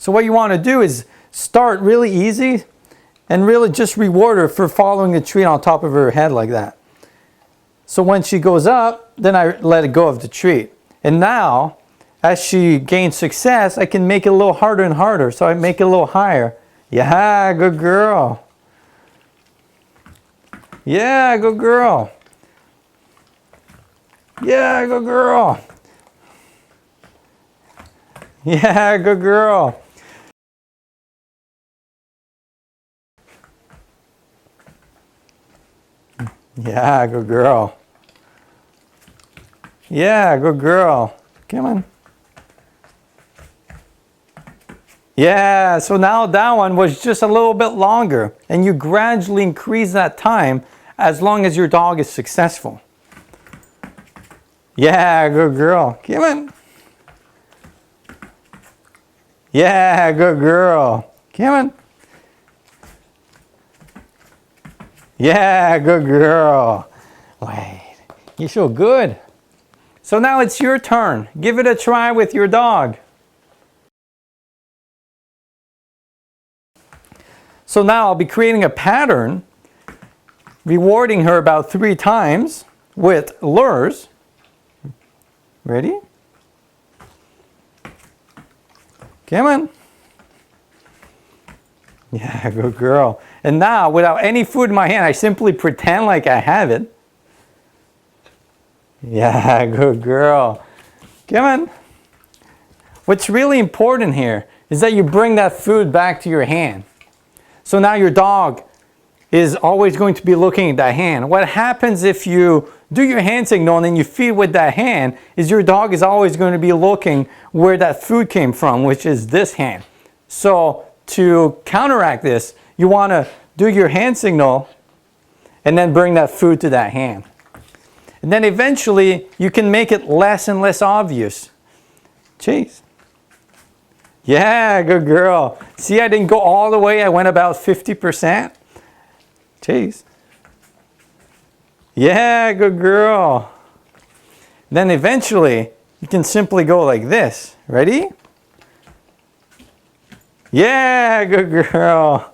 So what you want to do is start really easy and really just reward her for following the treat on top of her head like that. So when she goes up, then I let it go of the treat. And now, as she gains success, I can make it a little harder and harder. So I make it a little higher. Yeah, good girl. Yeah, good girl. Yeah, good girl. Yeah, good girl. Yeah, good girl. Yeah, good girl. Come on. Yeah, so now that one was just a little bit longer, and you gradually increase that time as long as your dog is successful. Yeah, good girl. Come on. Yeah, good girl. Come on. Yeah, good girl. Wait, you're so good. So now it's your turn. Give it a try with your dog. So now I'll be creating a pattern, rewarding her about 3 times with lures. Ready? Come on. Yeah, good girl. And now, without any food in my hand, I simply pretend like I have it. Yeah, good girl. Come on. What's really important here is that you bring that food back to your hand. So now your dog is always going to be looking at that hand. What happens if you do your hand signal and then you feed with that hand is your dog is always going to be looking where that food came from, which is this hand. So to counteract this, you want to do your hand signal and then bring that food to that hand. And then eventually you can make it less and less obvious. Chase. Yeah, good girl. See, I didn't go all the way. I went about 50%. Chase. Yeah, good girl. Then eventually, you can simply go like this. Ready? Yeah, good girl.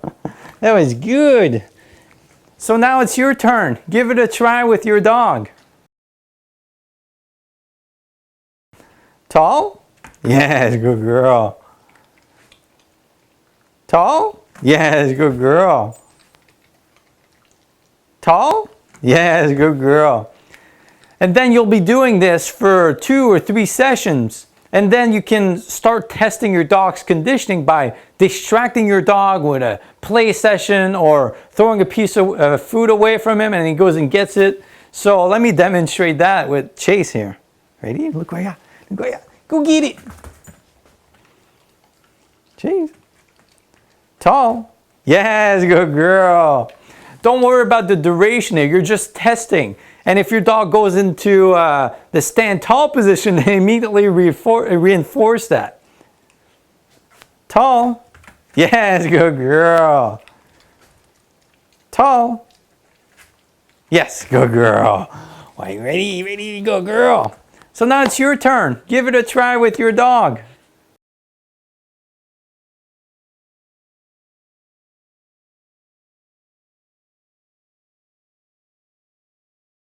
That was good. So now it's your turn. Give it a try with your dog. Tall? Yes, good girl. Tall? Yes, good girl. Tall? Yes, good girl. And then you'll be doing this for 2 or 3 sessions. And then you can start testing your dog's conditioning by distracting your dog with a play session or throwing a piece of food away from him and he goes and gets it. So let me demonstrate that with Chase here. Ready? Look where you are. Look where you are. Go get it. Chase. Tall. Yes, good girl. Don't worry about the duration here. You're just testing. And if your dog goes into the stand tall position, they immediately reinforce that. Tall. Yes, good girl. Tall. Yes, good girl. Are you ready? Ready to go, girl. So now it's your turn. Give it a try with your dog.